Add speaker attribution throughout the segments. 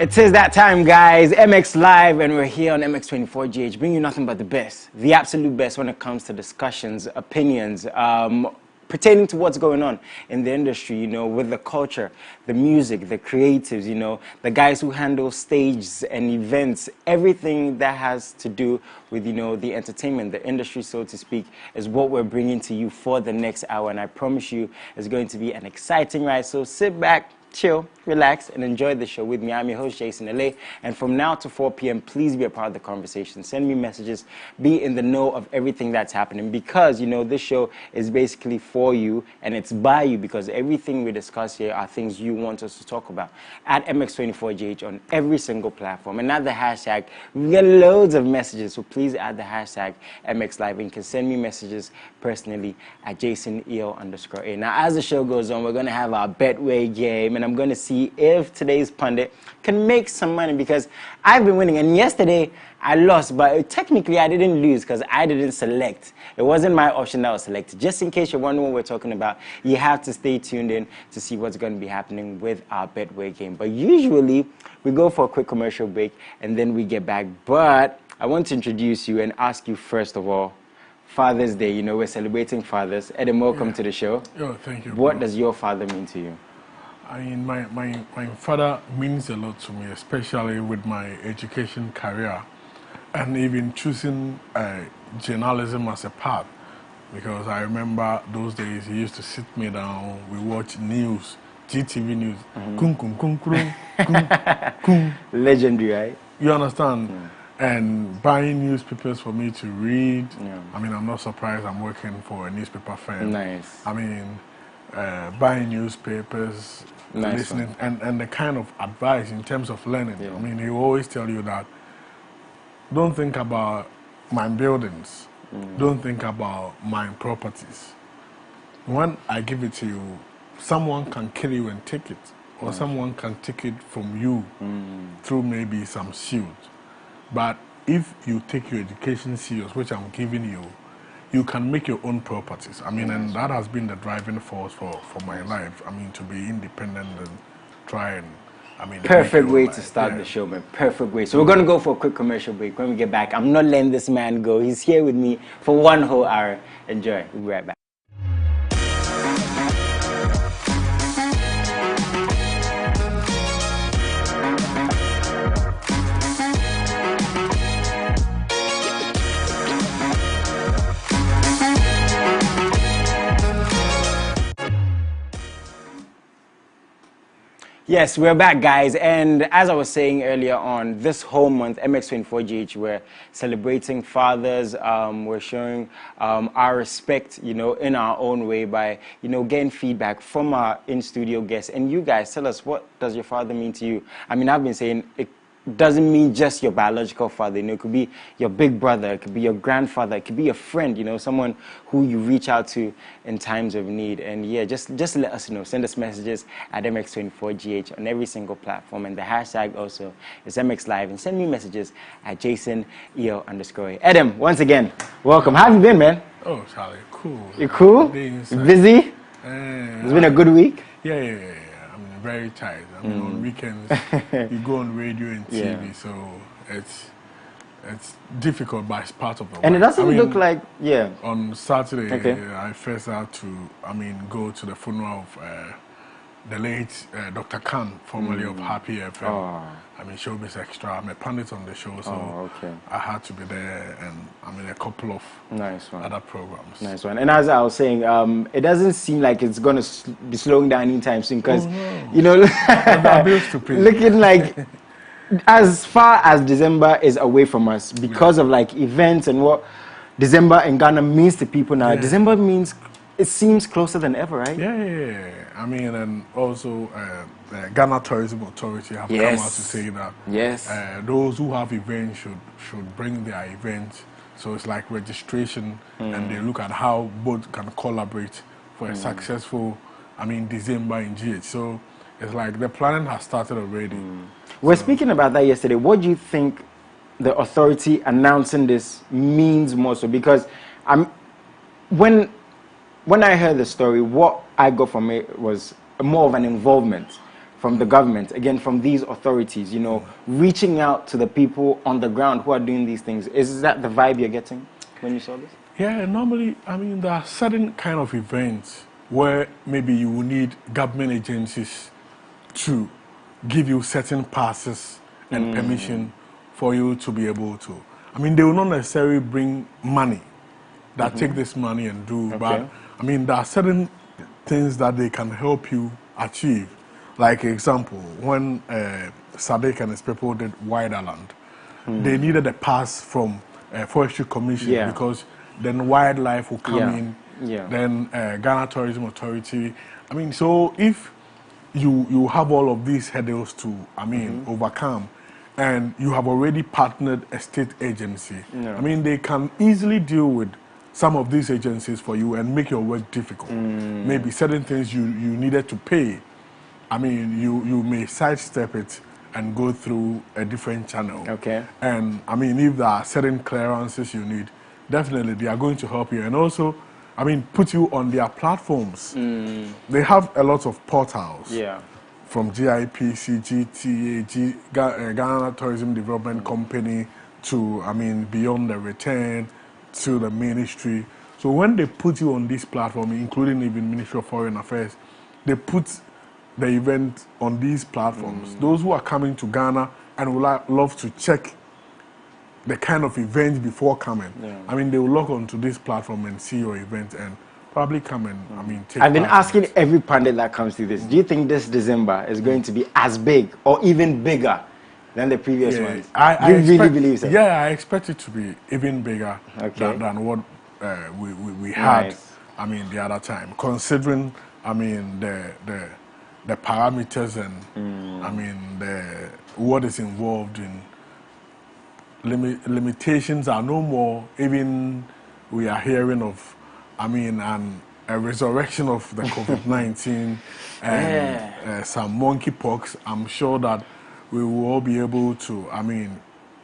Speaker 1: It is that time, guys. MX Live, and we're here on MX24GH, bringing you nothing but the best, the absolute best when it comes to discussions, opinions, pertaining to what's going on in the industry, you know, with the culture, the music, the creatives, you know, the guys who handle stages and events, everything that has to do with, you know, the entertainment, the industry, so to speak, is what we're bringing to you for the next hour. And I promise you, it's going to be an exciting ride. So sit back, chill, relax, and enjoy the show with me. I'm your host, Jason LA, and from now to 4 p.m., please be a part of the conversation. Send me messages, be in the know of everything that's happening, because, you know, this show is basically for you, and it's by you, because everything we discuss here are things you want us to talk about. At MX24GH on every single platform, and at the hashtag, we get loads of messages, so please add the hashtag MXLive, and you can send me messages personally at JasonEO_A. Now, as the show goes on, we're going to have our Betway game, and I'm going to see if today's pundit can make some money, because I've been winning, and yesterday I lost, but technically I didn't lose because I didn't select. It wasn't my option that was selected. Just in case you're wondering what we're talking about, you have to stay tuned in to see what's going to be happening with our Betway game. But usually we go for a quick commercial break and then we get back. But I want to introduce you and ask you, first of all, Father's Day, you know, we're celebrating fathers. Adam, welcome to the show.
Speaker 2: Oh, thank you.
Speaker 1: What does your father mean to you?
Speaker 2: I mean, my father means a lot to me, especially with my education career and even choosing journalism as a path. Because I remember those days he used to sit me down, we watch news, GTV news, kung kung kung kung kung kung.
Speaker 1: Legendary, right?
Speaker 2: You understand? And buying newspapers for me to read. I mean, I'm not surprised I'm working for a newspaper firm.
Speaker 1: Nice.
Speaker 2: I mean, buying newspapers, listening, and the kind of advice in terms of learning. I mean, he will always tell you that don't think about my buildings, don't think about my properties. When I give it to you, someone can kill you and take it, or someone can take it from you through maybe some shield. But if you take your education serious, which I'm giving you, you can make your own properties. I mean, and that has been the driving force for my life. I mean, to be independent and try and, I mean...
Speaker 1: Perfect way to start the show, man. Perfect way. So we're going to go for a quick commercial break. When we get back, I'm not letting this man go. He's here with me for one whole hour. Enjoy. We'll be right back. Yes, we're back, guys, and as I was saying earlier on, this whole month, MX24GH, we're celebrating fathers. We're showing our respect, you know, in our own way by, you know, getting feedback from our in-studio guests. And you guys, tell us, what does your father mean to you? I mean, I've been saying it doesn't mean just your biological father, you know, it could be your big brother, it could be your grandfather, it could be a friend, you know, someone who you reach out to in times of need. And yeah, just let us know. Send us messages at MX24GH on every single platform, and the hashtag also is MXLive, and send me messages at JasonEO_A. Adam, once again, welcome. How have you been, man?
Speaker 2: Oh, Charlie, cool.
Speaker 1: You cool? You busy? It's been a good week?
Speaker 2: Yeah. I'm very tired. I mean, on weekends, you go on radio and TV, so it's difficult, but it's part of the work.
Speaker 1: And it doesn't look like,
Speaker 2: On Saturday, I first had to, go to the funeral of the late Dr. Khan, formerly of Happy FM. I mean, Showbiz Extra. I'm a pundit on the show, so I had to be there, and a couple of other programs. Nice one.
Speaker 1: And as I was saying, it doesn't seem like it's going to be slowing down anytime soon, because, you know, looking like as far as December is away from us, because of like events and what December in Ghana means to people now, December means it seems closer than ever, right?
Speaker 2: Yeah. I mean, and also the Ghana Tourism Authority have come out to say that those who have events should bring their events. So it's like registration, and they look at how both can collaborate for a successful, December in GH. So it's like the planning has started already.
Speaker 1: We're speaking about that yesterday. What do you think the authority announcing this means more so? Because when I heard the story, what I got from it was more of an involvement. from the government, again, from these authorities, you know, reaching out to the people on the ground who are doing these things. Is that the vibe you're getting when you saw this?
Speaker 2: Yeah, normally, I mean, there are certain kind of events where maybe you will need government agencies to give you certain passes and permission for you to be able to. I mean, they will not necessarily bring money that take this money and do, but I mean, there are certain things that they can help you achieve. Like example, when Sadiq and his people did Widerland, they needed a pass from Forestry Commission because then wildlife will come in. Then Ghana Tourism Authority. I mean, so if you have all of these hurdles to, I mean, overcome, and you have already partnered a state agency, I mean, they can easily deal with some of these agencies for you and make your work difficult. Maybe certain things you needed to pay, I mean, you may sidestep it and go through a different channel. And I mean, if there are certain clearances you need, definitely they are going to help you. And also, I mean, put you on their platforms. They have a lot of portals. From GIPC, GTA, Ghana Tourism Development Company to, I mean, Beyond the Return to the ministry. So when they put you on this platform, including even Ministry of Foreign Affairs, they put the event on these platforms. Those who are coming to Ghana and would love to check the kind of event before coming, I mean, they will log onto this platform and see your event and probably come and, I mean, take
Speaker 1: I've been asking every pundit that comes to this, do you think this December is going to be as big or even bigger than the previous ones?
Speaker 2: I
Speaker 1: really believe so?
Speaker 2: Yeah, I expect it to be even bigger than what we had, I mean, the other time, considering, I mean, the parameters and, I mean, what is involved in limitations are no more. Even we are hearing of, I mean, a resurrection of the COVID-19 and some monkeypox. I'm sure that we will all be able to, I mean,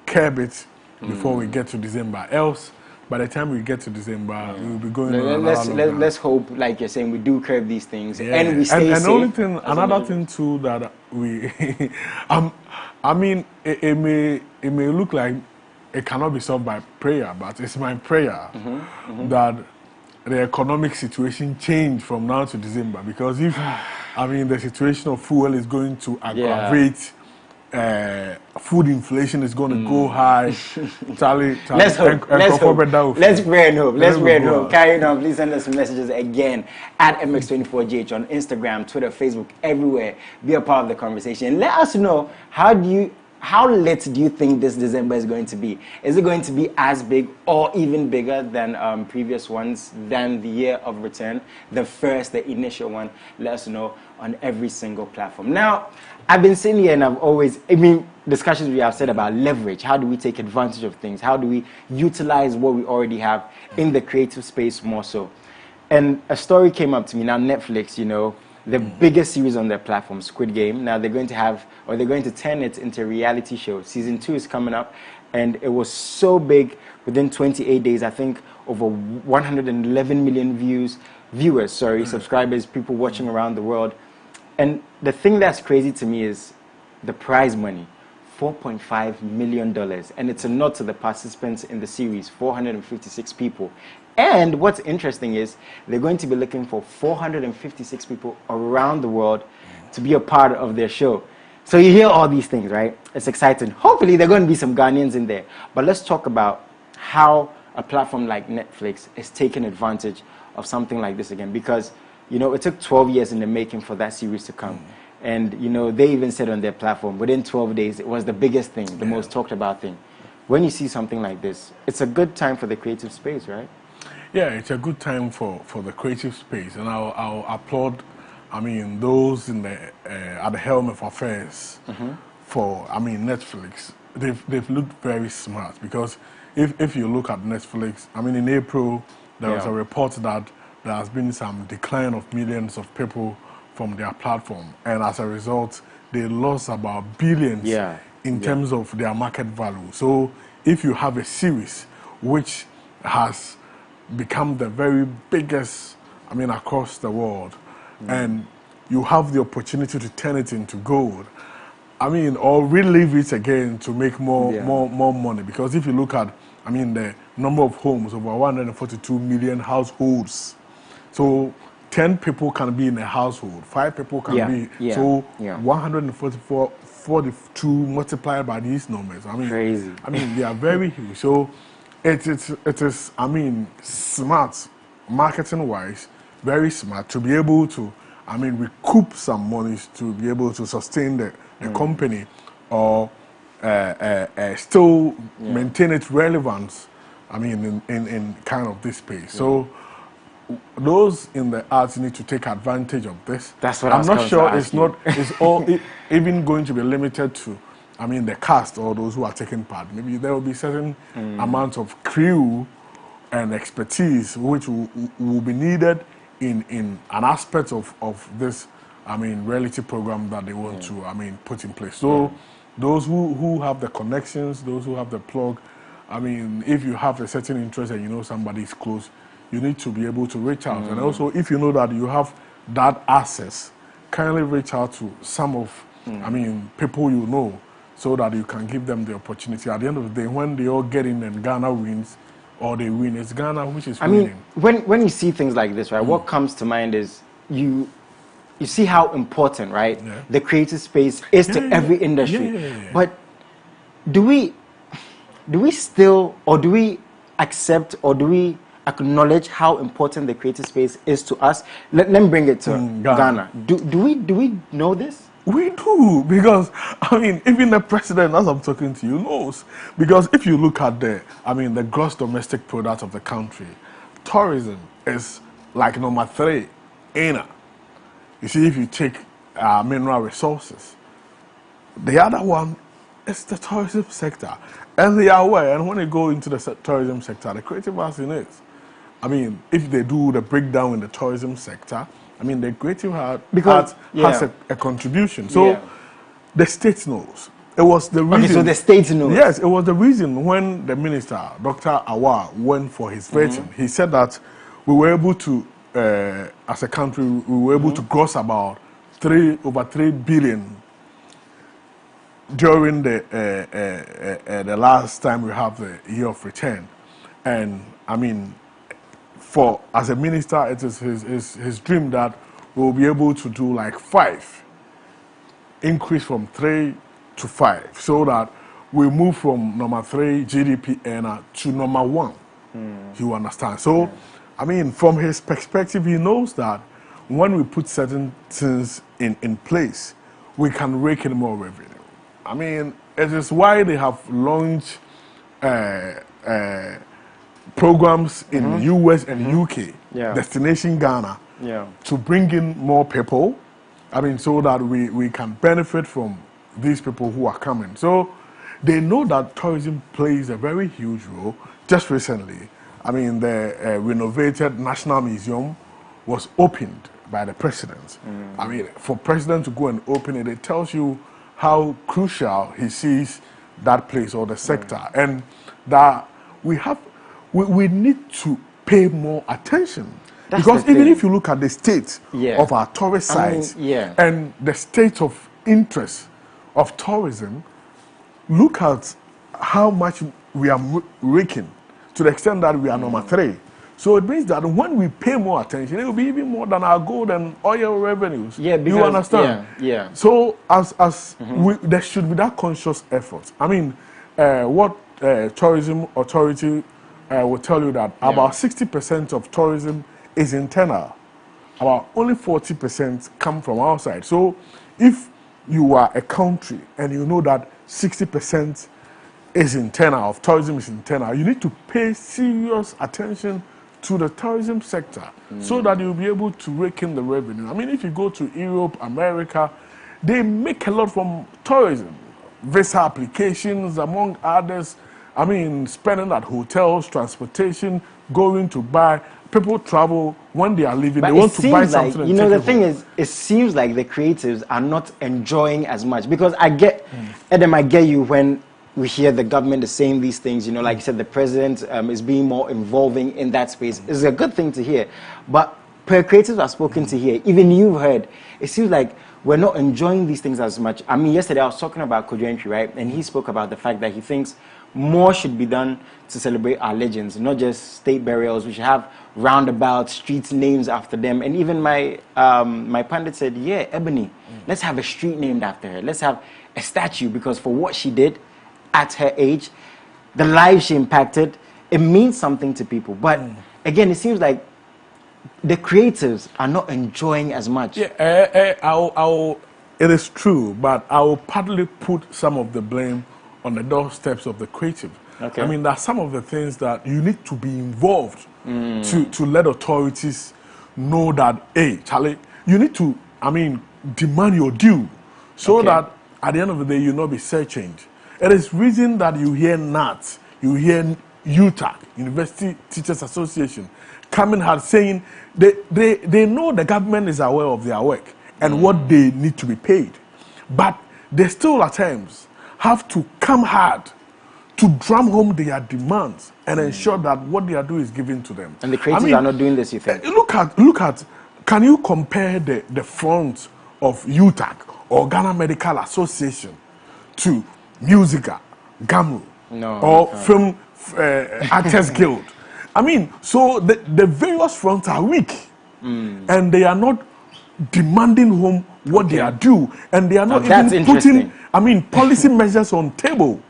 Speaker 2: curb it before we get to December. Else, by the time we get to December, we will be going on
Speaker 1: let's hope, like you're saying, we do curb these things and we stay safe.
Speaker 2: And another thing too that we, I mean, it may look like it cannot be solved by prayer, but it's my prayer that the economic situation change from now to December. Because if, I mean, the situation of fuel is going to aggravate, food inflation is going to go high.
Speaker 1: Let's hope. Let's pray and hope. Let's pray and hope. Carrying on, please send us some messages again at MX24GH on Instagram, Twitter, Facebook, everywhere. Be a part of the conversation. Let us know how lit do you think this December is going to be? Is it going to be as big or even bigger than previous ones, than the year of return, the initial one? Let us know on every single platform. Now, I've been sitting here and I've always, I mean, discussions we have said about leverage. How do we take advantage of things? How do we utilize what we already have in the creative space more so? And a story came up to me. Now, Netflix, you know, the biggest series on their platform, Squid Game. Now they're going to turn it into a reality show. Season 2 is coming up, and it was so big within 28 days. I think over 111 million subscribers, people watching around the world. And the thing that's crazy to me is the prize money, $4.5 million, and it's a nod to the participants in the series, 456 people. And what's interesting is they're going to be looking for 456 people around the world to be a part of their show. So you hear all these things, right? It's exciting. Hopefully there are going to be some Ghanaians in there. But let's talk about how a platform like Netflix is taking advantage of something like this again. Because, you know, it took 12 years in the making for that series to come. And, you know, they even said on their platform, within 12 days, it was the biggest thing, the most talked about thing. When you see something like this, it's a good time for the creative space, right?
Speaker 2: Yeah, it's a good time for the creative space, and I'll applaud, I mean, those in the at the helm of affairs for, I mean, Netflix. They've looked very smart, because if you look at Netflix, I mean, in April there was a report that there has been some decline of millions of people from their platform, and as a result, they lost about billions in terms of their market value. So if you have a series which has become the very biggest, I mean, across the world, and you have the opportunity to turn it into gold. I mean, or relive it again to make more money. Because if you look at, I mean, the number of homes, over 142 million households. So 10 people can be in a household, 5 people can be. So 142 multiplied by these numbers. I mean,
Speaker 1: crazy.
Speaker 2: I mean, they are very huge. So it is, I mean, smart, marketing-wise, very smart to be able to, I mean, recoup some monies to be able to sustain the company or still maintain its relevance, I mean, in kind of this space. So those in the arts need to take advantage of this.
Speaker 1: That's what
Speaker 2: I'm not sure it's
Speaker 1: you.
Speaker 2: it's all even going to be limited to, I mean, the cast or those who are taking part. Maybe there will be certain amount of crew and expertise which will be needed in an aspect of this, I mean, reality program that they want to, I mean, put in place. So those who have the connections, those who have the plug, I mean, if you have a certain interest and you know somebody is close, you need to be able to reach out. And also, if you know that you have that access, kindly reach out to some of, I mean, people you know, so that you can give them the opportunity. At the end of the day, when they all get in and Ghana wins, or they win, it's Ghana which is winning.
Speaker 1: I mean, when you see things like this, right, what comes to mind is you see how important, right, the creative space is to every industry. But do we still, or do we accept, or do we acknowledge how important the creative space is to us? Let me bring it to Ghana. Do we know this?
Speaker 2: We do, because, I mean, even the president, as I'm talking to you, knows. Because if you look at the, I mean, the gross domestic product of the country, tourism is like number 3 in it. You see, if you take mineral resources, the other one is the tourism sector. And they are aware, and when they go into the tourism sector, the creative arts in it. I mean, if they do the breakdown in the tourism sector, I mean, the creative art has a contribution. So the state knows. It was the reason.
Speaker 1: Okay, so the state knows.
Speaker 2: Yes, it was the reason when the minister, Dr. Awa, went for his vetting. He said that we were able to, as a country, we were able to gross about over 3 billion during the last time we have the year of return. And I mean, as a minister, it is his dream that we'll be able to do like 5, increase from 3 to 5, so that we move from number 3 GDP earner to number 1. You understand? So, I mean, from his perspective, he knows that when we put certain things in place, we can rake in more revenue. I mean, it is why they have launched programs in US and UK, Destination Ghana, to bring in more people. I mean, so that we can benefit from these people who are coming. So they know that tourism plays a very huge role. Just recently, I mean, the renovated National Museum was opened by the president. I mean, for president to go and open it, it tells you how crucial he sees that place or the sector, and that we need to pay more attention. Because even if you look at the state of our tourist sites and the state of interest of tourism, look at how much we are raking, to the extent that we are number 3. So it means that when we pay more attention, it will be even more than our gold and oil revenues.
Speaker 1: Yeah, because,
Speaker 2: you understand? So there should be that conscious effort. I mean, what tourism authority will tell you that about 60% of tourism is internal. About only 40% come from outside. So if you are a country and you know that 60% is internal, of tourism is internal, you need to pay serious attention to the tourism sector so that you'll be able to rake in the revenue. I mean, if you go to Europe, America, they make a lot from tourism. Visa applications, among others. I mean, spending at hotels, transportation, going to buy. People travel when they are leaving. But they want to buy something.
Speaker 1: Like, you know, the thing is, it seems like the creatives are not enjoying as much. Because I get, Adam, I get you when we hear the government is saying these things. You know, like you said, the president is being more involving in that space. It's a good thing to hear. But per creatives I've spoken to here, even you've heard, it seems like we're not enjoying these things as much. I mean, yesterday I was talking about Kojo, right? And he spoke about the fact that he thinks more should be done to celebrate our legends, not just state burials. We should have roundabouts, streets, names after them. And even my my pundit said, yeah, Ebony, let's have a street named after her. Let's have a statue, because for what she did at her age, the lives she impacted, it means something to people. But again, it seems like the creatives are not enjoying as much.
Speaker 2: Yeah, it is true, but I will partly put some of the blame on the doorsteps of the creative.
Speaker 1: Okay.
Speaker 2: I mean, there are some of the things that you need to be involved to let authorities know that, hey, Charlie, you need to, I mean, demand your due, so that at the end of the day, you'll not be searching. It is reason that you hear NAT, you hear UTAC, University Teachers Association, coming hard saying they know the government is aware of their work and what they need to be paid. But they still at times have to come hard to drum home their demands and ensure that what they are doing is given to them.
Speaker 1: And the creatives are not doing this, you think?
Speaker 2: Look at, can you compare the front of UTAC or Ghana Medical Association to Musica, GAMRU, or Film Actors Guild? I mean, so the various fronts are weak, and they are not demanding home what they are due, and they are not even putting, I mean, policy measures on table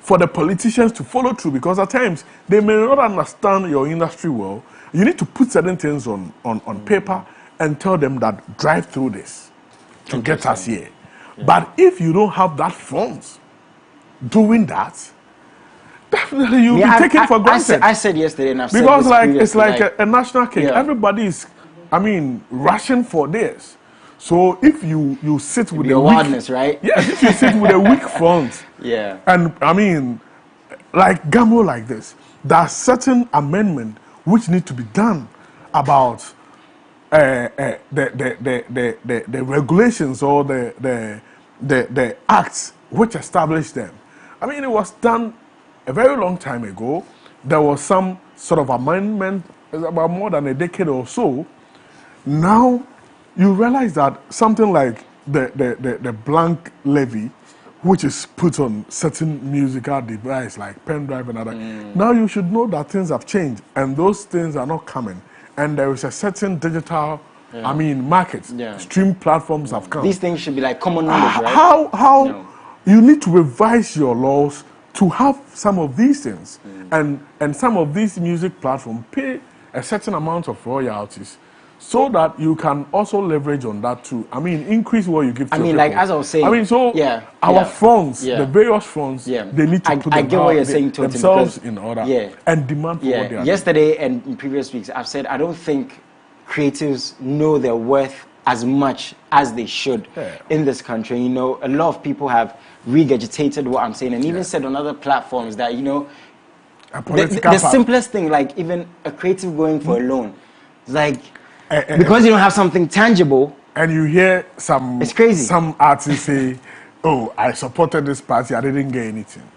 Speaker 2: for the politicians to follow through, because at times they may not understand your industry well. You need to put certain things on paper and tell them that drive through this to get us here. Yeah. But if you don't have that front doing that, definitely you'll be taken for granted.
Speaker 1: I said yesterday, and I've said
Speaker 2: because
Speaker 1: this
Speaker 2: it's like a national cake. Yeah. Everybody is, I mean, rushing for this. So if you sit with a
Speaker 1: weak, right?
Speaker 2: Yes, if you sit with a weak front, and I mean, like GAMRU like this, there are certain amendments which need to be done about the regulations or the acts which establish them. I mean, it was done a very long time ago. There was some sort of amendment about more than a decade or so. Now you realize that something like the blank levy, which is put on certain musical device like pen drive and other. Now you should know that things have changed and those things are not coming. And there is a certain digital, I mean, market. Stream platforms have come.
Speaker 1: These things should be like common knowledge, right?
Speaker 2: How you need to revise your laws to have some of these things, and some of these music platforms pay a certain amount of royalties, so that you can also leverage on that too. I mean, increase what you give to
Speaker 1: people. Like as I was saying,
Speaker 2: I mean, so our fronts, the various fronts, they need to put themselves in order and demand for what they are doing.
Speaker 1: Yesterday and in previous weeks, I've said I don't think creatives know their worth as much as they should in this country. You know, a lot of people have regurgitated what I'm saying and even said on other platforms that, you know, the simplest thing, like even a creative going for a loan, like, because you don't have something tangible.
Speaker 2: And you hear
Speaker 1: it's crazy.
Speaker 2: Some artists say, oh, I supported this party, I didn't get anything.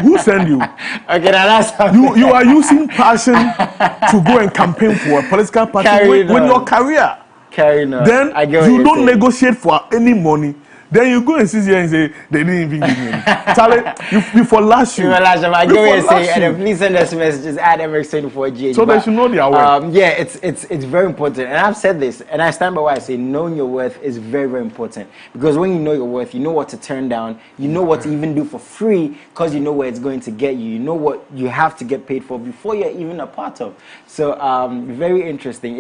Speaker 2: Who sent you?
Speaker 1: Okay, now that's
Speaker 2: you are using passion to go and campaign for a political party with your career. Then you don't negotiate for any money. Then you go and sit here and say, they didn't even give me any. Charlie, you for last year.
Speaker 1: I go and say, and please send us messages at MX24GH.
Speaker 2: So they should know their worth.
Speaker 1: Yeah, it's very important. And I've said this, and I stand by what I say, knowing your worth is very, very important. Because when you know your worth, you know what to turn down. You know what to even do for free, because you know where it's going to get you. You know what you have to get paid for before you're even a part of. So very interesting.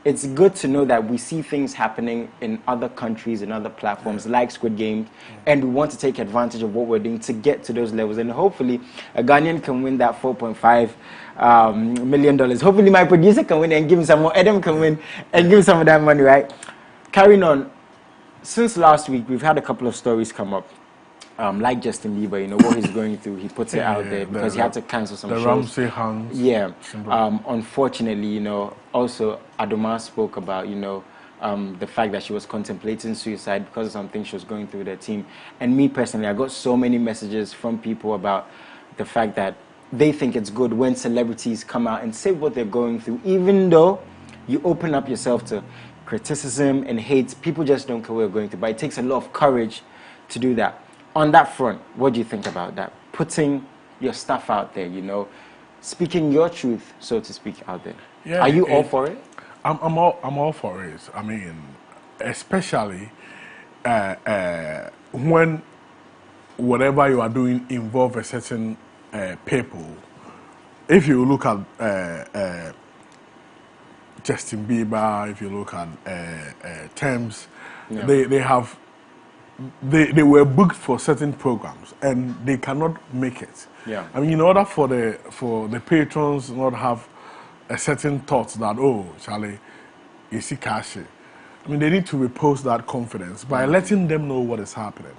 Speaker 1: It's good to know that we see things happening in other countries and other platforms like Squid Game, and we want to take advantage of what we're doing to get to those levels. And hopefully, a Ghanaian can win that $4.5 million. Hopefully, my producer can win and give him some more. Adam can win and give him some of that money, right? Carrying on, since last week, we've had a couple of stories come up. Like Justin Bieber, you know, what he's going through, he puts it out there because he had to cancel some shows.
Speaker 2: The Ramsey Hands.
Speaker 1: Yeah. Unfortunately, you know, also Adoma spoke about, you know, the fact that she was contemplating suicide because of something she was going through with her team. And me personally, I got so many messages from people about the fact that they think it's good when celebrities come out and say what they're going through, even though you open up yourself to criticism and hate. People just don't care where you're going to, but it takes a lot of courage to do that. On that front, what do you think about that? Putting your stuff out there, you know, speaking your truth, so to speak, out there.
Speaker 2: Yeah,
Speaker 1: are you all for it?
Speaker 2: I'm all for it. I mean, especially when whatever you are doing involve a certain people. If you look at Justin Bieber, if you look at Thames, they were booked for certain programs and they cannot make it.
Speaker 1: Yeah.
Speaker 2: I mean, in order for the patrons not have a certain thought that, oh, Charlie, you see cash. I mean, they need to repose that confidence by letting them know what is happening.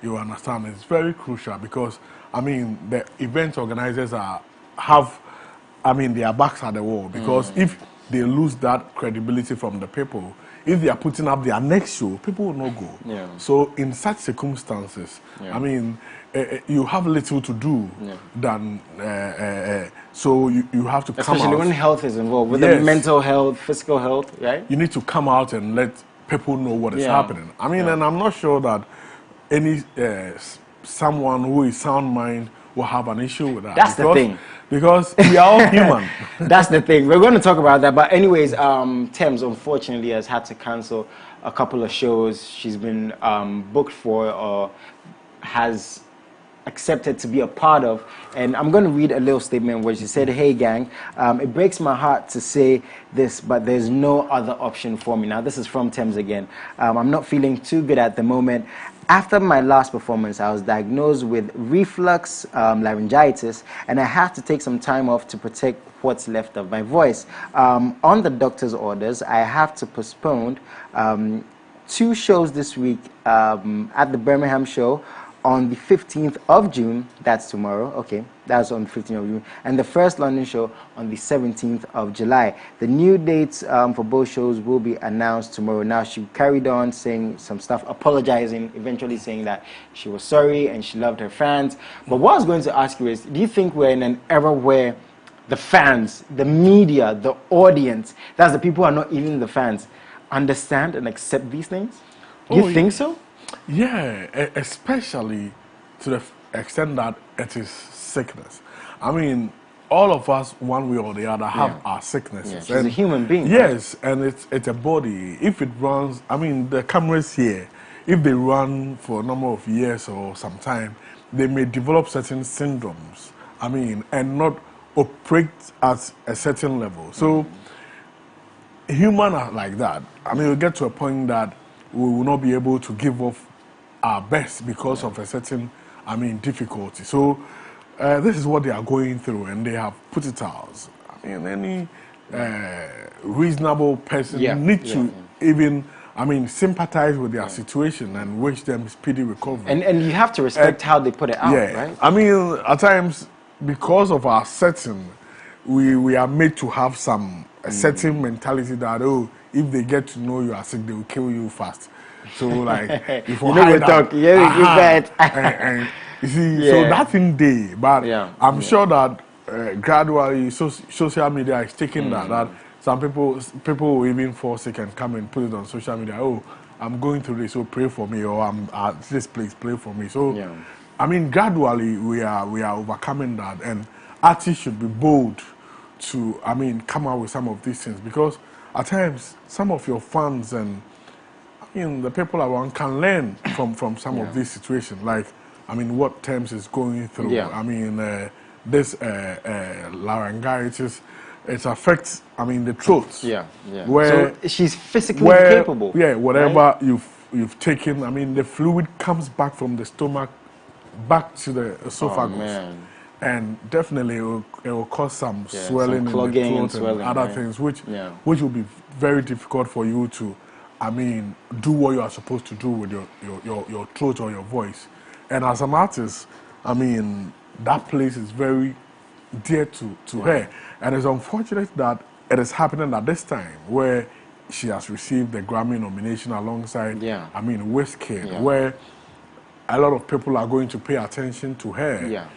Speaker 2: You understand? It's very crucial because, I mean, the event organizers have their backs at the wall because if they lose that credibility from the people, if they are putting up their next show, people will not go.
Speaker 1: Yeah.
Speaker 2: So in such circumstances, I mean, you have little to do than so you have to come out.
Speaker 1: Especially when health is involved, with the mental health, physical health, right?
Speaker 2: You need to come out and let people know what is happening. I mean, and I'm not sure that any someone who is sound mind will have an issue with that.
Speaker 1: That's the thing.
Speaker 2: Because we are all human.
Speaker 1: That's the thing. We're going to talk about that. But anyways, Thames, unfortunately, has had to cancel a couple of shows she's been booked for or has accepted to be a part of. And I'm going to read a little statement where she said, "Hey, gang, it breaks my heart to say this, but there's no other option for me." Now, this is from Thames again. "I'm not feeling too good at the moment. After my last performance, I was diagnosed with reflux laryngitis, and I had to take some time off to protect what's left of my voice. On the doctor's orders, I have to postpone 2 shows this week at the Birmingham show on the 15th of June, that's tomorrow, okay, that's on the 15th of June, and the first London show on the 17th of July. The new dates for both shows will be announced tomorrow." Now, she carried on saying some stuff, apologizing, eventually saying that she was sorry and she loved her fans. But what I was going to ask you is, do you think we're in an era where the fans, the media, the audience, that's the people who are not even the fans, understand and accept these things? Do you think so?
Speaker 2: Yeah, especially to the extent that it is sickness. I mean, all of us, one way or the other, have our sicknesses.
Speaker 1: Yeah, she's a human being.
Speaker 2: Yes, right? And it's a body. If it runs, I mean, the cameras here, if they run for a number of years or some time, they may develop certain syndromes, I mean, and not operate at a certain level. So, human are like that. I mean, we get to a point that we will not be able to give off our best because of a certain, I mean, difficulty. So this is what they are going through, and they have put it out. I mean, any reasonable person need to even, I mean, sympathize with their situation and wish them speedy recovery.
Speaker 1: And you have to respect how they put it out, right?
Speaker 2: I mean, at times, because of our setting, we are made to have a certain mentality that, oh, if they get to know you are sick, they will kill you fast. So, like, if
Speaker 1: you know, we talk, you bet.
Speaker 2: and you see, so that thing day, but I'm sure that gradually social media is taking that some people will even fall sick and come and put it on social media. Oh, I'm going through this, so pray for me, or I'm at this place, pray for me. So, I mean, gradually we are overcoming that, and artists should be bold to, I mean, come out with some of these things, because at times some of your fans and the people around can learn from some of these situations, like, I mean, what Thames is going through. I mean, this laryngitis, it affects, I mean, the throat. Where
Speaker 1: so she's physically capable.
Speaker 2: Yeah, whatever you've taken, I mean, the fluid comes back from the stomach back to the esophagus.
Speaker 1: Oh, man.
Speaker 2: And definitely it will cause some swelling,
Speaker 1: some clogging
Speaker 2: in the throat and other things, which will be very difficult for you to, I mean, do what you are supposed to do with your throat or your voice. And as an artist, I mean, that place is very dear to her. And it's unfortunate that it is happening at this time where she has received the Grammy nomination alongside, I mean, Wizkid, where a lot of people are going to pay attention to her.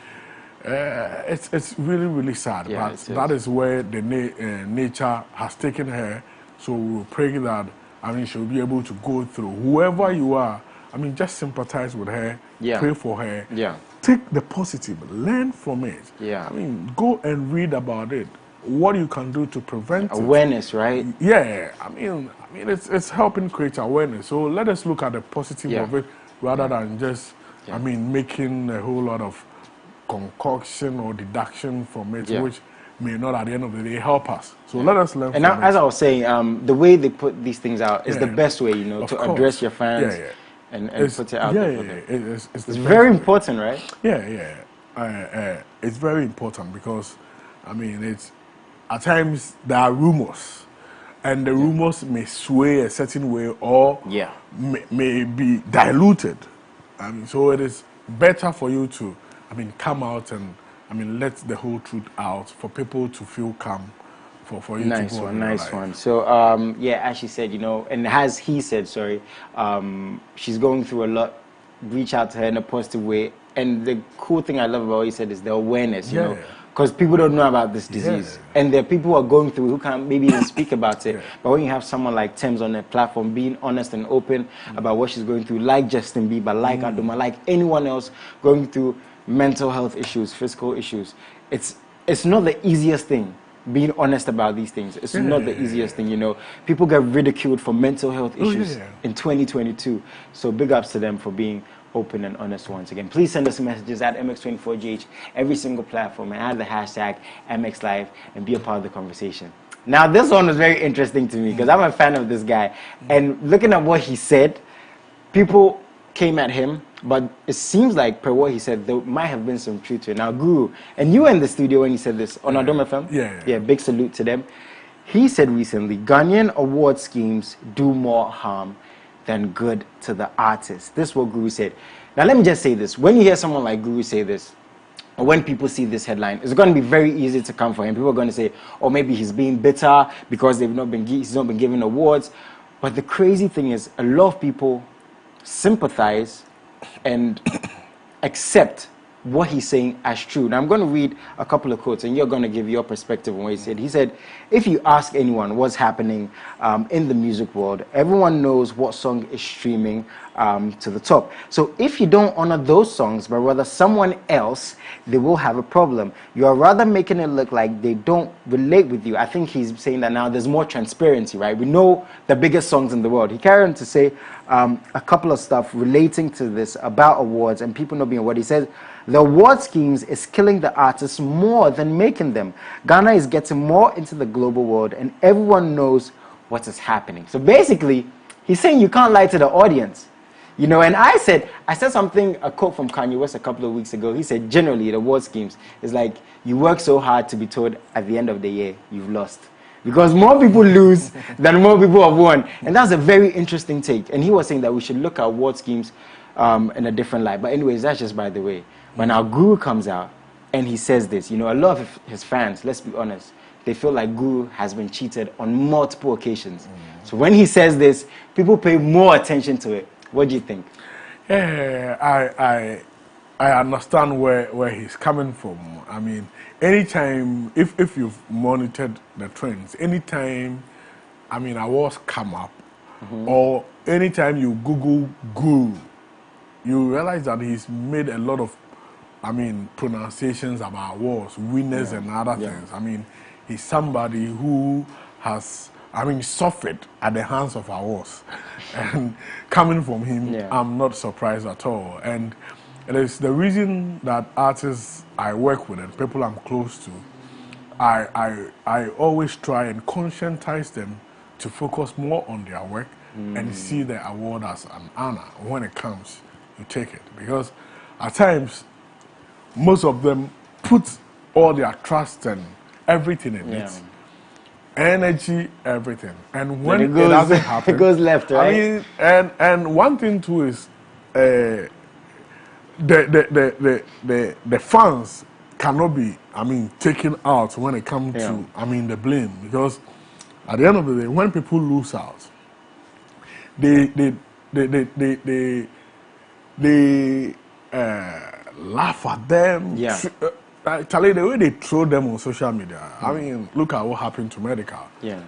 Speaker 2: It's really, really sad,
Speaker 1: Yeah,
Speaker 2: but that is where the nature has taken her. So we'll pray that, I mean, she'll be able to go through. Whoever you are, I mean, just sympathize with her, pray for her.
Speaker 1: Yeah.
Speaker 2: Take the positive, learn from it.
Speaker 1: Yeah.
Speaker 2: I mean, go and read about it. What you can do to prevent
Speaker 1: awareness, right?
Speaker 2: Yeah, I mean, it's helping create awareness. So let us look at the positive of it rather than just, I mean, making a whole lot of concoction or deduction from it, which may not at the end of the day help us. So let us learn. And
Speaker 1: from as I was saying, the way they put these things out is the best way, you know, to address your fans and put it out there.
Speaker 2: It's
Speaker 1: very important, right?
Speaker 2: It's very important because, I mean, it's at times there are rumors, and the rumors may sway a certain way or may be diluted. I mean, so it is better for you to, I mean, come out and, I mean, let the whole truth out for people to feel calm, for you to go on.
Speaker 1: Nice one. So, yeah, as she said, you know, and as he said, sorry, she's going through a lot. Reach out to her in a positive way. And the cool thing I love about what he said is the awareness, you know, because people don't know about this disease. And there are people who are going through who can't maybe even speak about it. But when you have someone like Thames on their platform being honest and open about what she's going through, like Justin Bieber, like Aduma, like anyone else going through mental health issues, physical issues, it's not the easiest thing. Being honest about these things, it's not the easiest thing, you know. People get ridiculed for mental health issues in 2022. So big ups to them for being open and honest once again. Please send us messages at MX24GH, every single platform, and add the hashtag MXLive and be a part of the conversation. Now, this one was very interesting to me because I'm a fan of this guy. And looking at what he said, people came at him, but it seems like, per what he said, there might have been some truth to it. Now, Guru, and you were in the studio when he said this on Adom FM? Yeah, big salute to them. He said recently, Ghanaian award schemes do more harm than good to the artist. This is what Guru said. Now, let me just say this. When you hear someone like Guru say this, or when people see this headline, it's going to be very easy to come for him. People are going to say, oh, maybe he's being bitter because he's not been given awards. But the crazy thing is, a lot of people sympathize and accept what he's saying as true. Now, I'm going to read a couple of quotes, and you're going to give your perspective on what he said. He said, if you ask anyone what's happening in the music world, everyone knows what song is streaming to the top. So if you don't honor those songs, but rather someone else, they will have a problem. You are rather making it look like they don't relate with you. I think he's saying that now there's more transparency, right? We know the biggest songs in the world. He carried on to say a couple of stuff relating to this about awards and people not being awarded. He says, the award schemes is killing the artists more than making them. Ghana is getting more into the global world and everyone knows what is happening. So basically, he's saying you can't lie to the audience. You know, and I said something, a quote from Kanye West a couple of weeks ago. He said, generally, the award schemes is like you work so hard to be told at the end of the year, you've lost. Because more people lose than more people have won. And that's a very interesting take. And he was saying that we should look at award schemes in a different light. But anyways, that's just by the way. When our Guru comes out and he says this, you know, a lot of his fans, let's be honest, they feel like Guru has been cheated on multiple occasions. So when he says this, people pay more attention to it. What do you think?
Speaker 2: I understand where he's coming from. I mean, anytime, if you've monitored the trends, anytime, I mean, awards come up, or anytime you Google Guru, you realize that he's made a lot of, I mean, pronunciations about awards, winners and other things. I mean, he's somebody who has, I mean, suffered at the hands of awards. And coming from him, I'm not surprised at all. And it is the reason that artists I work with and people I'm close to, I always try and conscientize them to focus more on their work and see the award as an honor. When it comes, you take it. Because at times, most of them put all their trust and everything in it. Energy, everything. And when it doesn't happen,
Speaker 1: it goes left, right?
Speaker 2: I mean, and one thing too is the fans cannot be, I mean, taken out when it comes to, I mean, the blame. Because at the end of the day, when people lose out, they laugh at them. Charlie, the way they throw them on social media, I mean, look at what happened to Medical.
Speaker 1: Yeah.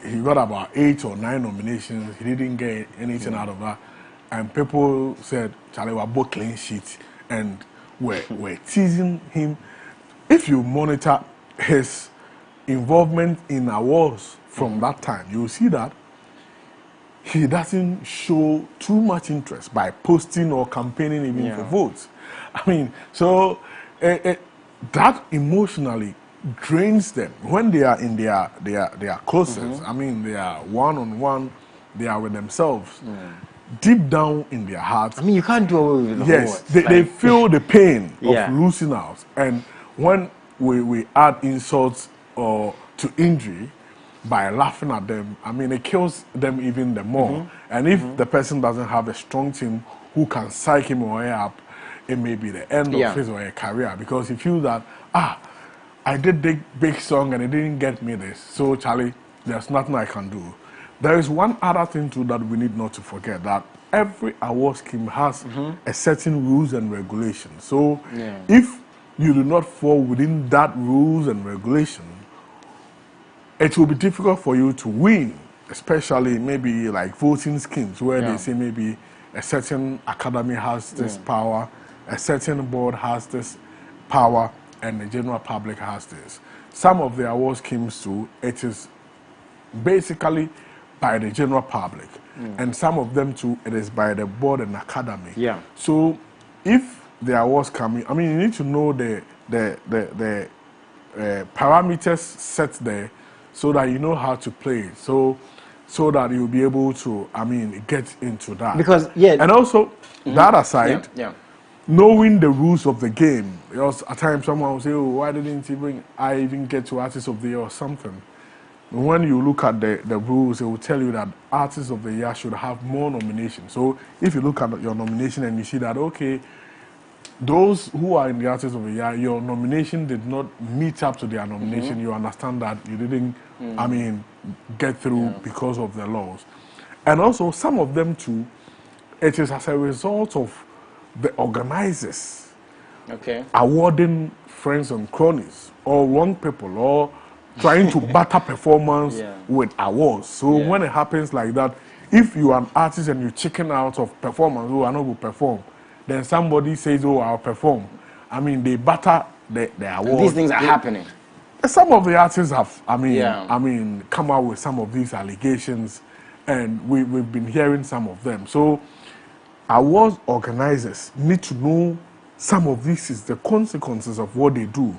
Speaker 2: He got about 8 or 9 nominations. He didn't get anything out of that. And people said, Charlie, we're both clean sheets. And we're teasing him. If you monitor his involvement in awards from that time, you will see that he doesn't show too much interest by posting or campaigning even for votes. I mean, so that emotionally drains them when they are in their closest. I mean, they are one-on-one, they are with themselves. Deep down in their hearts.
Speaker 1: I mean, you can't do away with the
Speaker 2: yes, they feel the pain of losing out. And when we add insults or to injury by laughing at them, I mean, it kills them even the more. And if the person doesn't have a strong team who can psych him or her up, it may be the end of his or her career, because he feels that, I did big song and it didn't get me this. So, Charlie, there's nothing I can do. There is one other thing too that we need not to forget, that every award scheme has a certain rules and regulations. So if you do not fall within that rules and regulation, it will be difficult for you to win, especially maybe like voting schemes where they say maybe a certain academy has this power, a certain board has this power, and the general public has this. Some of the award schemes too, it is basically by the general public, and some of them too, it is by the board and academy. So if the awards come in, I mean, you need to know the parameters set there so that you know how to play it. So that you'll be able to, I mean, get into that.
Speaker 1: Because
Speaker 2: and also that aside, knowing the rules of the game. Because at times someone will say, "Oh, why didn't I even get to Artist of the Year or something?" When you look at the rules, it will tell you that Artist of the Year should have more nominations. So if you look at your nomination and you see that, okay, those who are in the Artist of the Year, your nomination did not meet up to their nomination, you understand that you didn't, I mean, get through because of the laws. And also, some of them too, it is as a result of the organizers awarding friends and cronies or wrong people or trying to batter performance with awards. So when it happens like that, if you are an artist and you chicken out of performance, oh, I know will perform, then somebody says, oh, I'll perform. I mean, they batter the award.
Speaker 1: And these things are happening.
Speaker 2: Some of the artists have, I mean, come out with some of these allegations, and we've been hearing some of them. So award organizers need to know some of this is the consequences of what they do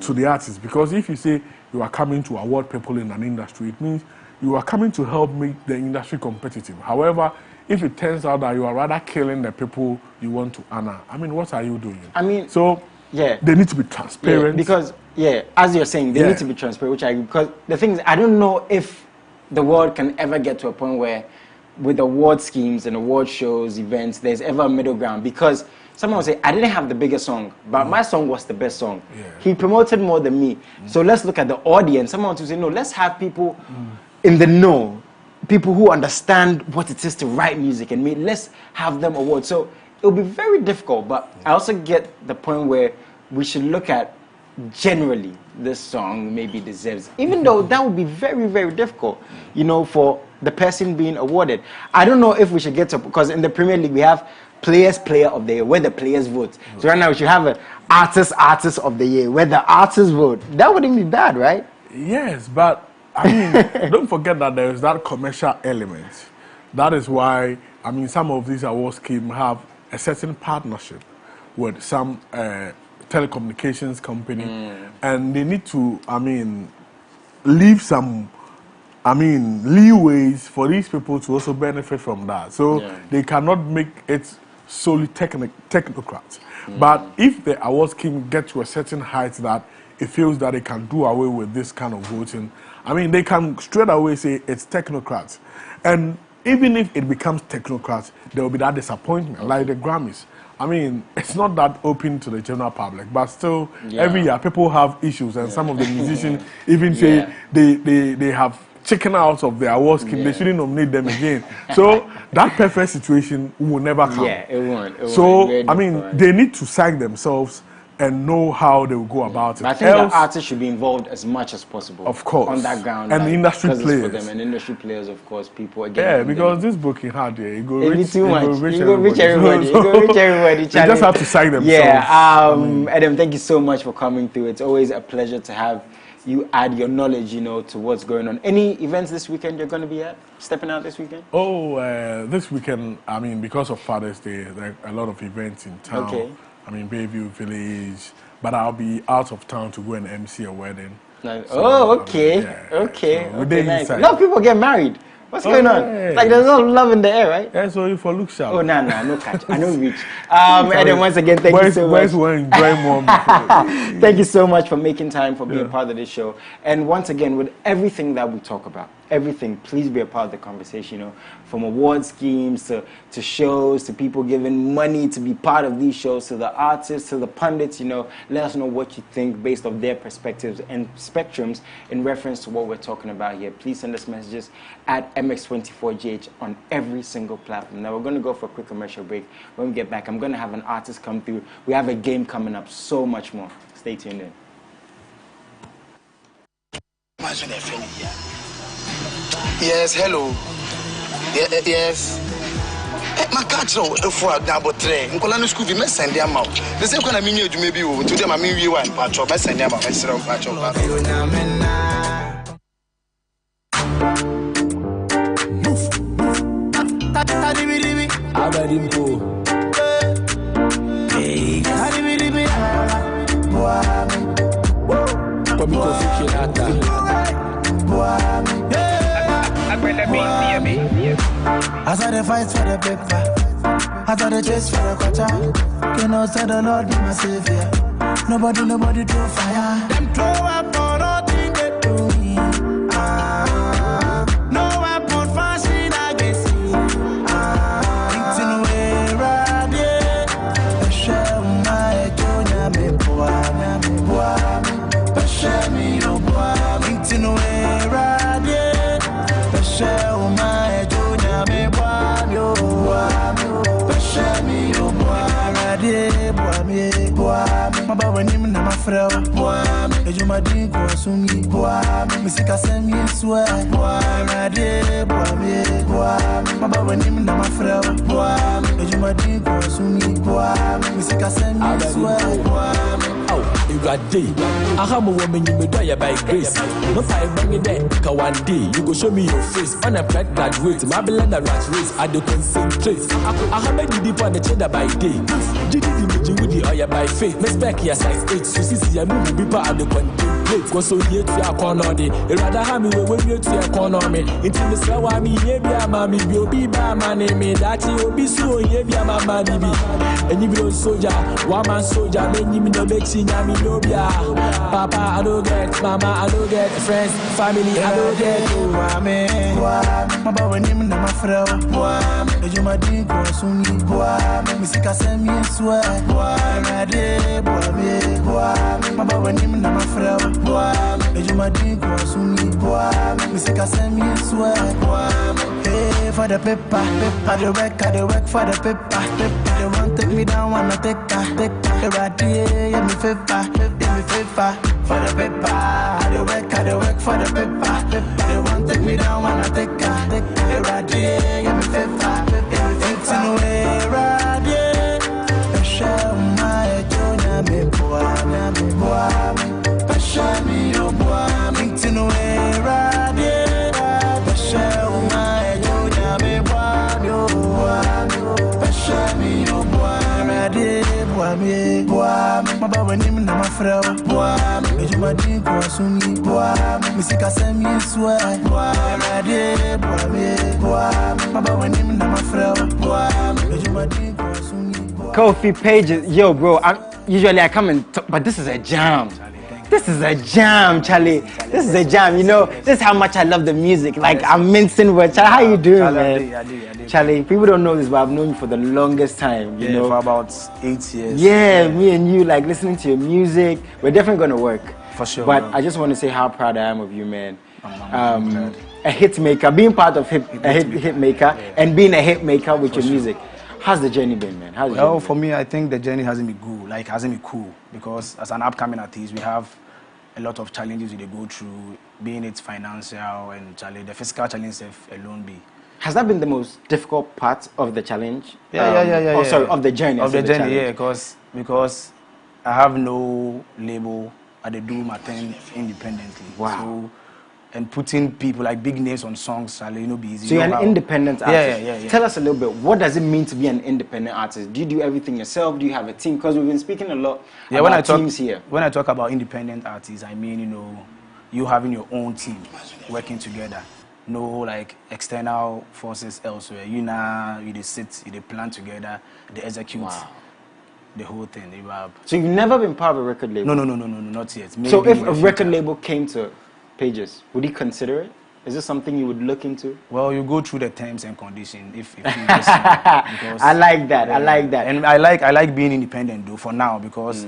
Speaker 2: to the artists. Because if you say you are coming to award people in an industry, it means you are coming to help make the industry competitive. However, if it turns out that you are rather killing the people you want to honor, I mean, what are you doing?
Speaker 1: I mean,
Speaker 2: so they need to be transparent.
Speaker 1: Because, as you're saying, they need to be transparent, which I agree. Because the thing is, I don't know if the world can ever get to a point where with award schemes and award shows, events, there's ever a middle ground. Because someone will say, I didn't have the biggest song, but my song was the best song. He promoted more than me. So let's look at the audience. Someone will say, no, let's have people in the know, people who understand what it is to write music, and let's have them award. So it'll be very difficult, but I also get the point where we should look at generally this song maybe deserves, even though that would be very, very difficult, you know, for the person being awarded. I don't know if we should get to, because in the Premier League we have Player of the Year, where the players vote. So right now we should have an Artist of the Year, where the artists vote. That wouldn't be bad, right?
Speaker 2: Yes, but I mean, don't forget that there is that commercial element. That is why, I mean, some of these award schemes have a certain partnership with some telecommunications company, and they need to, I mean, leave some, I mean, leeways for these people to also benefit from that. So they cannot make it solely technocrats. But if the award scheme gets to a certain height that it feels that they can do away with this kind of voting, I mean, they can straight away say it's technocrats. And even if it becomes technocrats, there will be that disappointment, like the Grammys. I mean, it's not that open to the general public, but still, every year people have issues, and some of the musicians even say they have chicken out of the award scheme. They shouldn't nominate them again. So that perfect situation will never come.
Speaker 1: Yeah, it won't.
Speaker 2: So, I mean, they need to psych themselves and know how they will go about it.
Speaker 1: But I think the artists should be involved as much as possible.
Speaker 2: Of course.
Speaker 1: On that ground.
Speaker 2: And the industry players.
Speaker 1: For them. And industry players, of course, people again.
Speaker 2: Yeah, because this book is hard there. You go reach
Speaker 1: everybody. You go reach everybody.
Speaker 2: You just have to sign themselves.
Speaker 1: Yeah. Adam, thank you so much for coming through. It's always a pleasure to have you add your knowledge, to what's going on. Any events this weekend you're going to be stepping out this weekend?
Speaker 2: This weekend, because of Father's Day, there are a lot of events in town.
Speaker 1: Okay.
Speaker 2: Bayview Village, but I'll be out of town to go and MC a wedding.
Speaker 1: Nice. Okay.
Speaker 2: So
Speaker 1: Nice. A lot of people get married. What's going on?
Speaker 2: Yeah.
Speaker 1: Like there's a lot of love in the air, right?
Speaker 2: Yeah, so if I look sharp.
Speaker 1: Oh, no catch. I know reach. Adam, once again, thank you so much. Thank you so much for making time for being part of this show. And once again, with everything that we talk about, please be a part of the conversation, from award schemes to shows, to people giving money to be part of these shows, to the artists, to the pundits, let us know what you think based off their perspectives and spectrums in reference to what we're talking about here. Please send us messages at MX24GH on every single platform. Now we're going to go for a quick commercial break. When we get back, I'm going to have an artist come through. We have a game coming up, so much more. Stay tuned in.
Speaker 3: Yes, hello. Yes. My catch no for double tray. Nkola school we send them out. The same kind of mini you maybe to them I mean we one patch up, send them out, patch up.
Speaker 4: I saw the fight for the paper, I saw the chase for the quarter. You know, said the Lord be my savior. Nobody do fire. Them throw up on nothing they do me. No weapon fashion against me. It's in way right there. Share my Tonya me boy, share me your boy. It's in way right there. Share my Tonya me boy, share me your boy. My baby name na my friend. Ejuma din ko sumi. Misika semi swear. Rade boy. My baby name na my friend. Ejuma din ko sumi. Misika semi swear.
Speaker 5: You got day. I have a woman you may die by grace. No five bang in there, cause one day you go show me your face. On a pride graduate, my beloved rat race, I do concentrate. I have a deep on the cheddar by day. Did the with the oil by faith. Let's back your size 8, so see I move be part of the contemplate. Go so here to your corner day. You rather have me when you to your corner me. Until the slow I mean, yeah, be a mammy, be by my name, that you be so, yeah, be a mamma, and you be soldier, one man soldier, then you be no big senior. Papa, I don't get, Mama, I don't get, friends, family, I don't get.
Speaker 4: My baby name na my friend. Ejuma din ko sumi. Misika semi swear. Rade boy. My baby name na my friend. Ejuma din ko sumi. Misika semi swear. Hey, for the paper, I do work for the paper. They want take me down, wanna take that. Rade, yeah, me favor, for the paper. I do work for the paper. They want take me down, wanna take that. Rade, yeah, me favor, it's in the way, Rade. Share my Tonya me boy, share me your boy. It's in the way, Rade. Share my Tonya me boy, share me your boy, Rade. My baby name na my friend. Ejuma din ko sumi. Misika semi swear. Rade boy. My baby name na my friend. Ejuma din ko sumi.
Speaker 1: Kofi Pages, yo, bro. Usually I come and talk, but this is a jam. This is a jam, Charlie. This is a jam. This is how much I love the music. Like, I'm mincing words. Charlie, how you doing, man?
Speaker 6: I do.
Speaker 1: Charlie, people don't know this, but I've known you for the longest time. You know,
Speaker 6: for about 8 years.
Speaker 1: Yeah, me and you, like, listening to your music. We're definitely going to work.
Speaker 6: For sure.
Speaker 1: But I just want to say how proud I am of you, man. A hit maker, being part of a hit maker, and being a hit maker with your music. How's the journey been, man?
Speaker 6: Well, for me, I think the journey hasn't been good. Like, hasn't been cool because as an upcoming artist, we have a lot of challenges we go through, being it financial and the physical challenges alone be.
Speaker 1: Has that been the most difficult part of the challenge?
Speaker 6: Yeah.
Speaker 1: Oh, sorry, of the journey.
Speaker 6: Of the journey, yeah, because I have no label. I do my thing independently.
Speaker 1: Wow.
Speaker 6: So, and putting people like big names on songs, be easy.
Speaker 1: So you're an independent artist.
Speaker 6: Yeah.
Speaker 1: Tell us a little bit. What does it mean to be an independent artist? Do you do everything yourself? Do you have a team? Because we've been speaking a lot about teams here.
Speaker 6: When I talk about independent artists, I mean, you having your own team working together. No like external forces elsewhere. You sit, you plan together, they execute the whole thing.
Speaker 1: So you've never been part of a record label?
Speaker 6: No, not yet. Maybe
Speaker 1: so if a record label came to Pages, would you consider it? Is this something you would look into?
Speaker 6: Well, you go through the terms and conditions if you listen.
Speaker 1: I like that. I like that.
Speaker 6: And I like being independent though for now because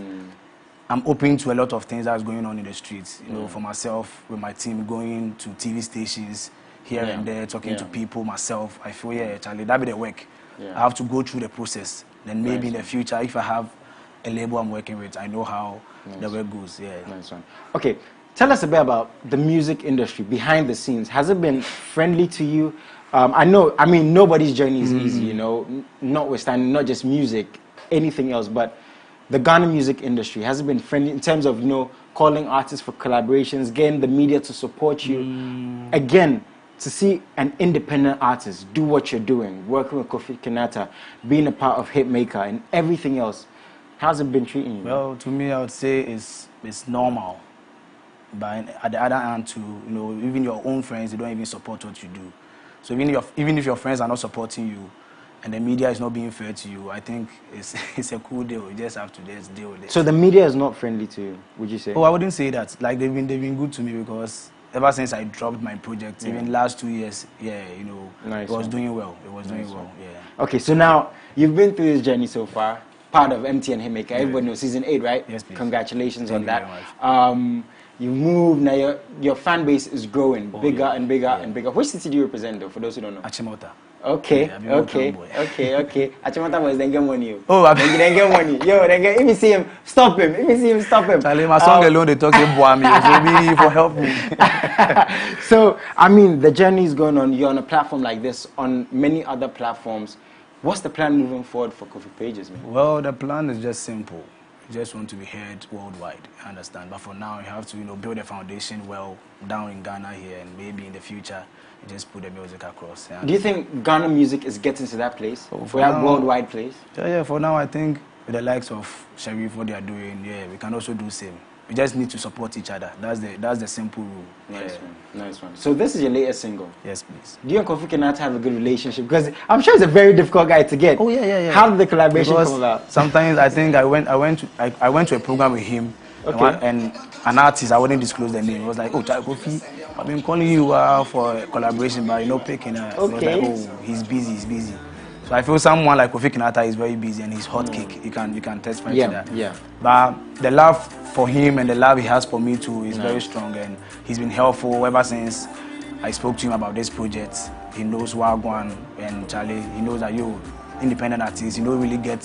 Speaker 6: I'm open to a lot of things that's going on in the streets. For myself, with my team, going to TV stations here and there, talking to people, myself. I feel, Charlie, that'll be the work. I have to go through the process. Then maybe in the future, if I have a label I'm working with, I know how the work goes.
Speaker 1: Nice one. Okay, tell us a bit about the music industry, behind the scenes. Has it been friendly to you? I mean, nobody's journey is easy, notwithstanding, not just music, anything else, but the Ghana music industry, has it been friendly in terms of, calling artists for collaborations, getting the media to support you? Again, to see an independent artist do what you're doing, working with Kofi Kinata, being a part of Hitmaker and everything else, how's it been treating you?
Speaker 6: Well, to me, I would say it's normal. But at the other hand, even your own friends, they don't even support what you do. So even if your friends are not supporting you, and the media is not being fair to you, I think it's a cool deal. You just have to just deal with it.
Speaker 1: So the media is not friendly to you, would you say?
Speaker 6: Oh, I wouldn't say that. Like they've been good to me because ever since I dropped my project, even last 2 years,
Speaker 1: nice
Speaker 6: it was doing well. It was doing well.
Speaker 1: Okay, so now you've been through this journey so far, part of MTN Hitmaker. Everybody knows season 8, right?
Speaker 6: Yes, please.
Speaker 1: Congratulations
Speaker 6: Thank
Speaker 1: on
Speaker 6: you
Speaker 1: that.
Speaker 6: very much.
Speaker 1: You moved, now your fan base is growing bigger and bigger and bigger. Which city do you represent though, for those who don't know?
Speaker 6: Achimota.
Speaker 1: Okay. Achimota boys, then get money.
Speaker 6: Oh,
Speaker 1: then get money. If you see him, stop him.
Speaker 6: Charlie, my song alone, they talk about me. Maybe for help me.
Speaker 1: So, I mean, the journey is going on. You're on a platform like this, on many other platforms. What's the plan moving forward for Kofi Pages, man?
Speaker 6: Well, the plan is just simple. You just want to be heard worldwide, I understand. But for now, you have to, build a foundation well down in Ghana here, and maybe in the future, you just put the music across.
Speaker 1: Do you think Ghana music is getting to that place? For that worldwide place?
Speaker 6: Yeah, for now, I think with the likes of Sharif, what they are doing, we can also do the same. We just need to support each other. That's the simple rule.
Speaker 1: Nice one. So this is your latest single?
Speaker 6: Yes, please.
Speaker 1: Do you and Kofi Kinata have a good relationship? Because I'm sure it's a very difficult guy to get.
Speaker 6: Oh, yeah.
Speaker 1: How did the collaboration come about?
Speaker 6: Sometimes I think I went to a program with him, and an artist, I wouldn't disclose the name. It was like, Kofi, I've been calling you for a collaboration, but you're not picking up.
Speaker 1: Okay.
Speaker 6: Was like, he's busy. So I feel someone like Kofi Kinata is very busy and he's hot cake. You can testify to that.
Speaker 1: Yeah.
Speaker 6: But the love for him and the love he has for me too is very strong, and he's been helpful ever since I spoke to him about this project. He knows Wagwan and Charlie. He knows that independent artists, you don't really get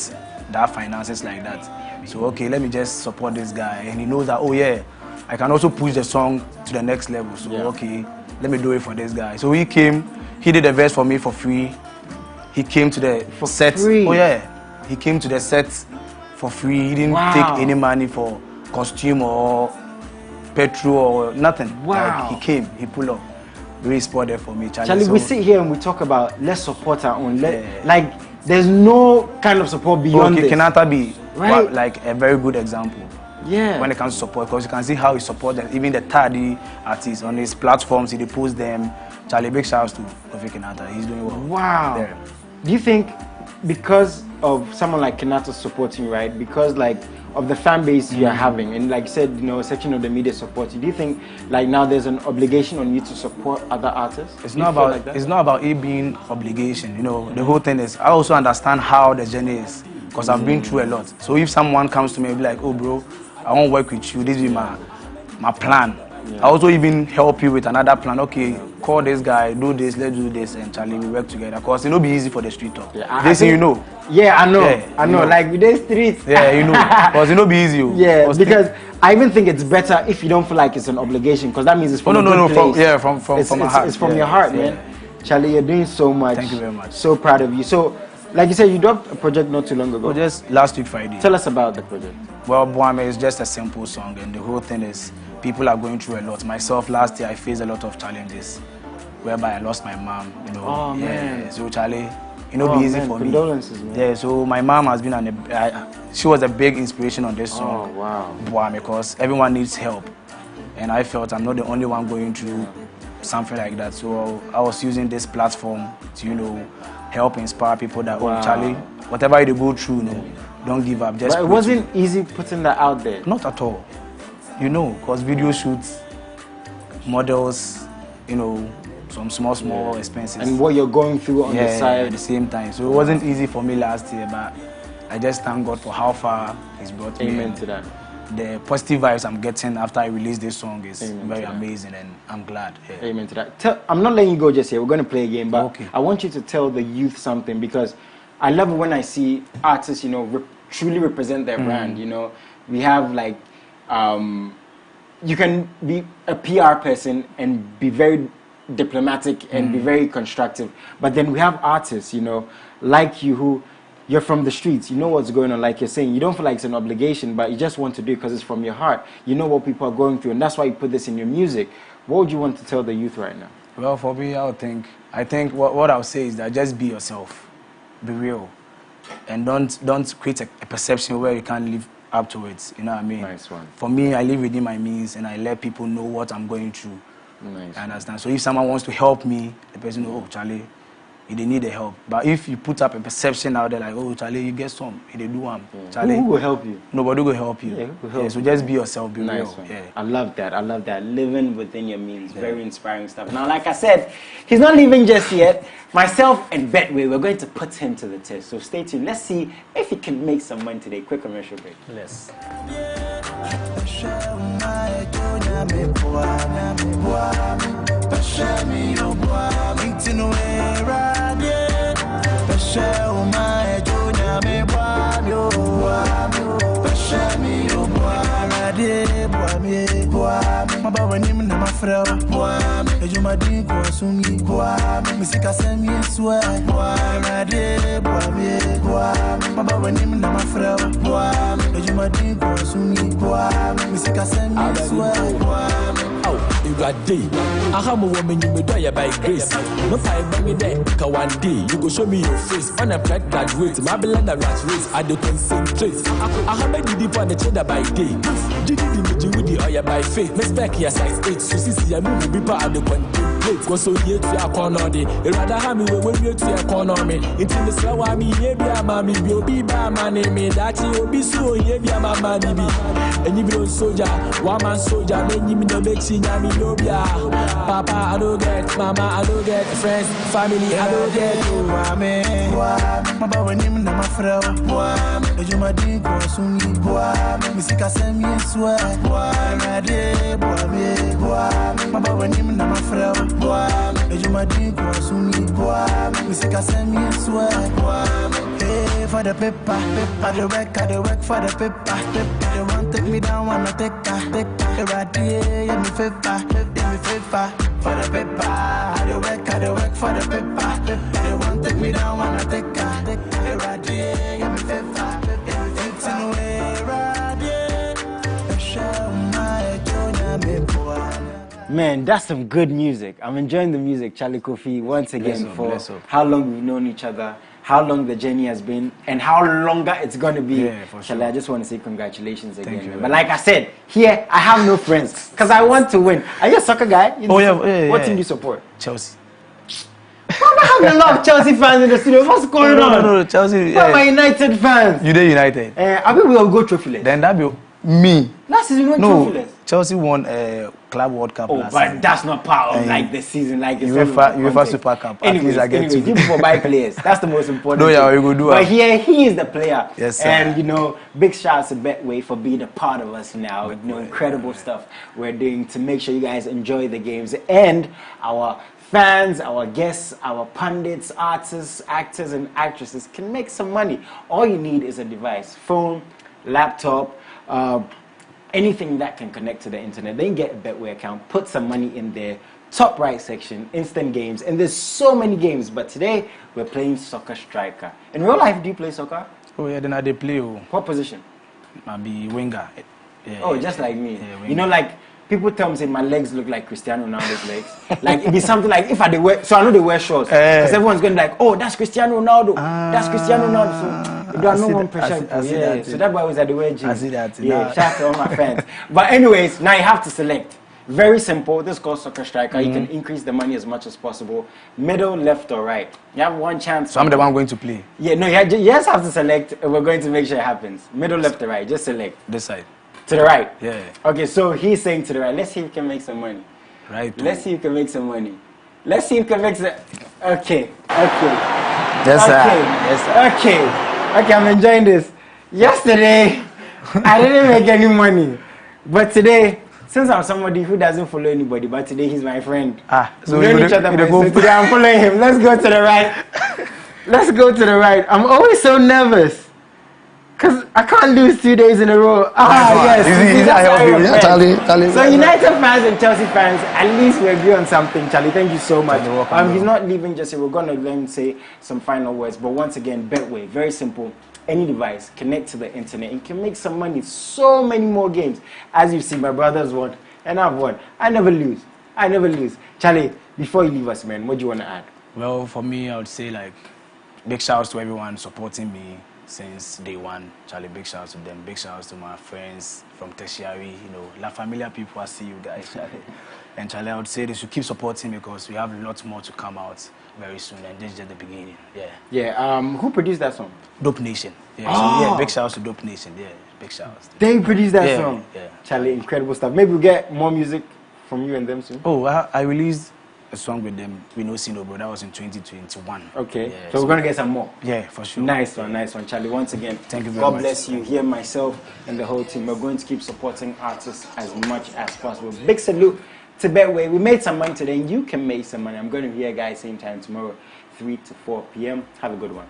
Speaker 6: that finances like that. So let me just support this guy, and he knows that I can also push the song to the next level. So let me do it for this guy. So he did the verse for me for free. He came to the set.
Speaker 1: Free.
Speaker 6: He came to the set for free. He didn't take any money for costume or petrol or nothing.
Speaker 1: Wow.
Speaker 6: Like, he came, he pulled up. Really supported for me, Charlie.
Speaker 1: Charlie, we sit here and we talk about let's support our own. Like, there's no kind of support beyond this.
Speaker 6: Kinata be like a very good example.
Speaker 1: Yeah.
Speaker 6: When it comes to support, because you can see how he supports them. Even the third artists on his platforms, he posts them. Charlie, big shouts to Kofi Kinata. He's doing well.
Speaker 1: Wow.
Speaker 6: There.
Speaker 1: Do you think because of someone like Kinata supporting you, right? Because of the fan base you're having, and like you said, a section of the media supports you. Do you think now there's an obligation on you to support other artists?
Speaker 6: It's not about it being obligation. The whole thing is I also understand how the journey is because I've been through a lot. So if someone comes to me and be like, oh bro, I want to work with you, this is my plan. I also even help you with another plan. Okay, call this guy, do this, let's do this, and Charlie, we work together. Cause it'll be easy for the street talk.
Speaker 1: Yeah,
Speaker 6: this you know.
Speaker 1: Yeah, I know.
Speaker 6: Yeah,
Speaker 1: I know. Like with the streets.
Speaker 6: Yeah, you know. Cause it'll be easy.
Speaker 1: Yeah, because I even think it's better if you don't feel like it's an obligation, because that means it's from a good place.
Speaker 6: From my heart.
Speaker 1: It's from your heart, man. Charlie, you're doing so much.
Speaker 6: Thank you very much.
Speaker 1: So proud of you. So, like you said, you dropped a project not too long ago.
Speaker 6: Just last week Friday.
Speaker 1: Tell us about the project.
Speaker 6: Well, Boame is just a simple song, and the whole thing is people are going through a lot. Myself, last year I faced a lot of challenges, whereby I lost my mom. You know.
Speaker 1: Oh man.
Speaker 6: Yeah, so Charlie, be easy for me.
Speaker 1: Condolences, man.
Speaker 6: Yeah. So my mom has been she was a big inspiration on this song.
Speaker 1: Oh wow.
Speaker 6: Boame, because everyone needs help, and I felt I'm not the only one going through something like that. So I was using this platform to help inspire people that Charlie, whatever you go through, don't give up. Just
Speaker 1: but it wasn't easy putting that out there.
Speaker 6: Not at all. Because video shoots, models, some small expenses.
Speaker 1: And what you're going through on the side
Speaker 6: at the same time. So it wasn't easy for me last year, but I just thank God for how far He's brought me.
Speaker 1: Amen to that.
Speaker 6: The positive vibes I'm getting after I release this song is very amazing, and I'm glad. Yeah.
Speaker 1: Amen to that. I'm not letting you go just yet. We're going to play a game, but I want you to tell the youth something, because I love it when I see artists, truly represent their brand. We have like, you can be a PR person and be very diplomatic and be very constructive, but then we have artists, like you, who you're from the streets, you know what's going on, like you're saying, you don't feel like it's an obligation, but you just want to do it because it's from your heart. You know what people are going through, and that's why you put this in your music. What would you want to tell the youth right now?
Speaker 6: Well, for me, I think what I would say is that just be yourself, be real, and don't create a perception where you can't live up to it. You know what I mean?
Speaker 1: Nice one.
Speaker 6: For me, I live within my means, and I let people know what I'm going through.
Speaker 1: Nice.
Speaker 6: I understand. So if someone wants to help me, the person knows, Charlie, they need the help. But if you put up a perception out there like, Charlie, you get some, they do one. Charlie,
Speaker 1: who will help you?
Speaker 6: Nobody will help you.
Speaker 1: Yeah, who will help you?
Speaker 6: So just be yourself, be
Speaker 1: nice
Speaker 6: real.
Speaker 1: Yeah. I love that. Living within your means. Very inspiring stuff. Now, like I said, he's not leaving just yet. Myself and Betway, we're going to put him to the test. So stay tuned. Let's see if he can make some money today. Quick commercial break.
Speaker 6: Yes.
Speaker 5: You got day. I have a woman you may die by grace. No five bang in there, one day you go show me your face. On a pride graduate, my beloved rat race, I do concentrate. I have a deep on the cheddar by day. Did you with the oil by faith? Respect your size 8, so see, I move be part of the contemplate. Go so here to your corner day. You rather have me when you to your corner me. Into the slow, I mean, yeah, mammy, you'll be by my name, that you'll be so, yeah, my money be. And you be on soldier, one man soldier, then you mean the big senior. Papa, I don't get, Mama, I don't get, friends, family, I don't get. My baby, name na my friend. You my drink or soon. Misika send me swear. My day, my baby, name na my friend. You my drink or soon. Misika send me swear. Hey, for the paper, I do work for the paper. They want take me down, wanna take a right here, yeah, me favor for the paper. I do work for the paper. They want take me down, wanna take a right here, yeah, me favor. It's in a way, right here. Show my Junior.
Speaker 1: Man, that's some good music. I'm enjoying the music, Charlie Kofi, once again for how long we've known each other, how long the journey has been, and how longer it's going to be.
Speaker 6: Yeah, for sure.
Speaker 1: Charlie, I just want to say congratulations again. Thank you. But like I said, here I have no friends because I want to win. Are you a soccer guy? What team do you support?
Speaker 6: Chelsea.
Speaker 1: I'm having a lot of Chelsea fans in the studio. What's going on?
Speaker 6: No, Chelsea.
Speaker 1: Where are my United fans?
Speaker 6: You did United.
Speaker 1: I mean, we'll go trophyless.
Speaker 6: Then that be me.
Speaker 1: Last season we went trophyless.
Speaker 6: Chelsea won Club World Cup.
Speaker 1: Oh, but that's not part of like the season, like it's
Speaker 6: UEFA Super Cup.
Speaker 1: Anyways, you people buy players. That's the most important.
Speaker 6: No, yeah, we will do.
Speaker 1: But here he is the player.
Speaker 6: Yes, sir.
Speaker 1: And you know, big shout out to Betway for being a part of us now. You know, incredible stuff we're doing to make sure you guys enjoy the games and our fans, our guests, our pundits, artists, actors, and actresses can make some money. All you need is a device, phone, laptop. Anything that can connect to the internet. Then get a Betway account, put some money in there, top right section, instant games, and there's so many games. But today we're playing Soccer Striker. In real life, do you play soccer?
Speaker 6: Oh yeah, then I did play.
Speaker 1: What position?
Speaker 6: I be winger.
Speaker 1: Yeah, oh, just like me.
Speaker 6: Yeah,
Speaker 1: you know, like people tell me say my legs look like Cristiano Ronaldo's legs. Like it'd be something like if I they wear, so I know they wear shorts. Because everyone's going to be like, oh, that's Cristiano Ronaldo. That's Cristiano Ronaldo. So you don't know one pressure. Yeah, so that's why I was at the wear jeans.
Speaker 6: I see that.
Speaker 1: Yeah, shout out to all my fans. But anyways, now you have to select. Very simple. This is called Soccer Striker. You can increase the money as much as possible. Middle, left, or right. You have one chance.
Speaker 6: So I'm the one going to play.
Speaker 1: Yeah, no, you just have to select. And we're going to make sure it happens. Middle, left, or right. Just select.
Speaker 6: This side.
Speaker 1: To the right?
Speaker 6: Yeah.
Speaker 1: Okay, so he's saying to the right. Let's see if you can make some money.
Speaker 6: Right.
Speaker 1: Let's see if you can make some money. Let's see if you can make some... Okay.
Speaker 6: Yes, sir. Yes, sir.
Speaker 1: Okay, I'm enjoying this. Yesterday, I didn't make any money. But today, since I'm somebody who doesn't follow anybody, but today he's my friend.
Speaker 6: So
Speaker 1: we know each other, so today I'm following him. Let's go to the right. Let's go to the right. I'm always so nervous. Because I can't lose 2 days in a row.
Speaker 6: Yes. Charlie.
Speaker 1: So United fans and Chelsea fans, at least we agree on something. Charlie, thank you so much. He's not leaving just here. We're going to let him say some final words. But once again, Betway, very simple. Any device, connect to the internet and can make some money. So many more games. As you see, my brothers won and I've won. I never lose. Charlie, before you leave us, man, what do you want to add?
Speaker 6: Well, for me, I would say like big shouts to everyone supporting me since day one. Charlie, big shouts to them. Big shouts to my friends from tertiary, you know, La Familia people. I see you guys, Charlie. And Charlie, I would say they should keep supporting because we have lots more to come out very soon, and this is just the beginning.
Speaker 1: Yeah. Who produced that song?
Speaker 6: Dope Nation. Yeah. So yeah, big shouts to Dope Nation. Yeah, big shouts.
Speaker 1: They produced that song.
Speaker 6: Yeah.
Speaker 1: Charlie, incredible stuff. Maybe we'll get more music from you and them soon.
Speaker 6: Oh, I released a song with them, We No See No Bro. That was in 2021.
Speaker 1: Okay.
Speaker 6: Yeah,
Speaker 1: so we're gonna get some more.
Speaker 6: Yeah, for sure.
Speaker 1: Nice one, Charlie. Once again,
Speaker 6: thank you very much.
Speaker 1: God bless you. Here, myself and the whole team. We're going to keep supporting artists as much as possible. Big salute to Betway. We made some money today, and you can make some money. I'm going to be here, guys, same time tomorrow, 3 to 4 p.m. Have a good one.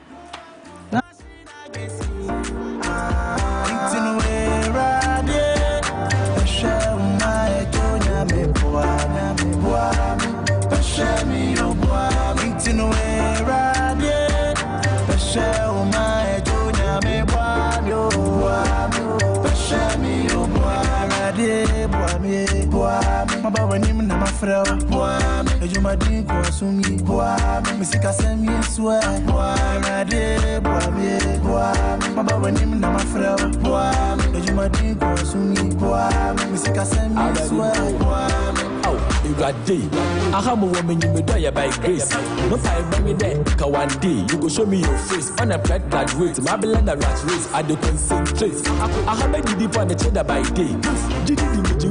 Speaker 5: I have a woman you may die by grace. No five bring me there, cause one day you go show me your face. On a flat graduate, my beloved rat race, I do concentrate. I have a deep on the cheddar by day. Did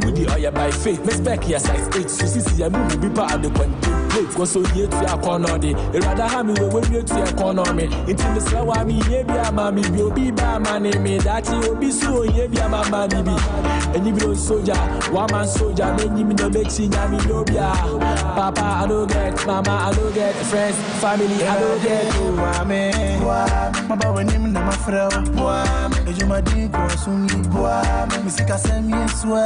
Speaker 5: with the oil by faith. Respect your size 8, so see a movie be part of the contemplate. Go so yet to a corner day. Rather have me when you to a corner me. Into the slow, I mean, yeah, be a mammy, you'll be by my name, that you'll be so, yeah, be a mamma. And you be soldier, one man soldier, then you mean the big thing, I mean, Papa, I don't get, Mama, I don't get, friends, family, I don't get. My boy, name my friend, you my drink or soon, Missy Cassam, yes, my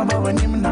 Speaker 5: boy, name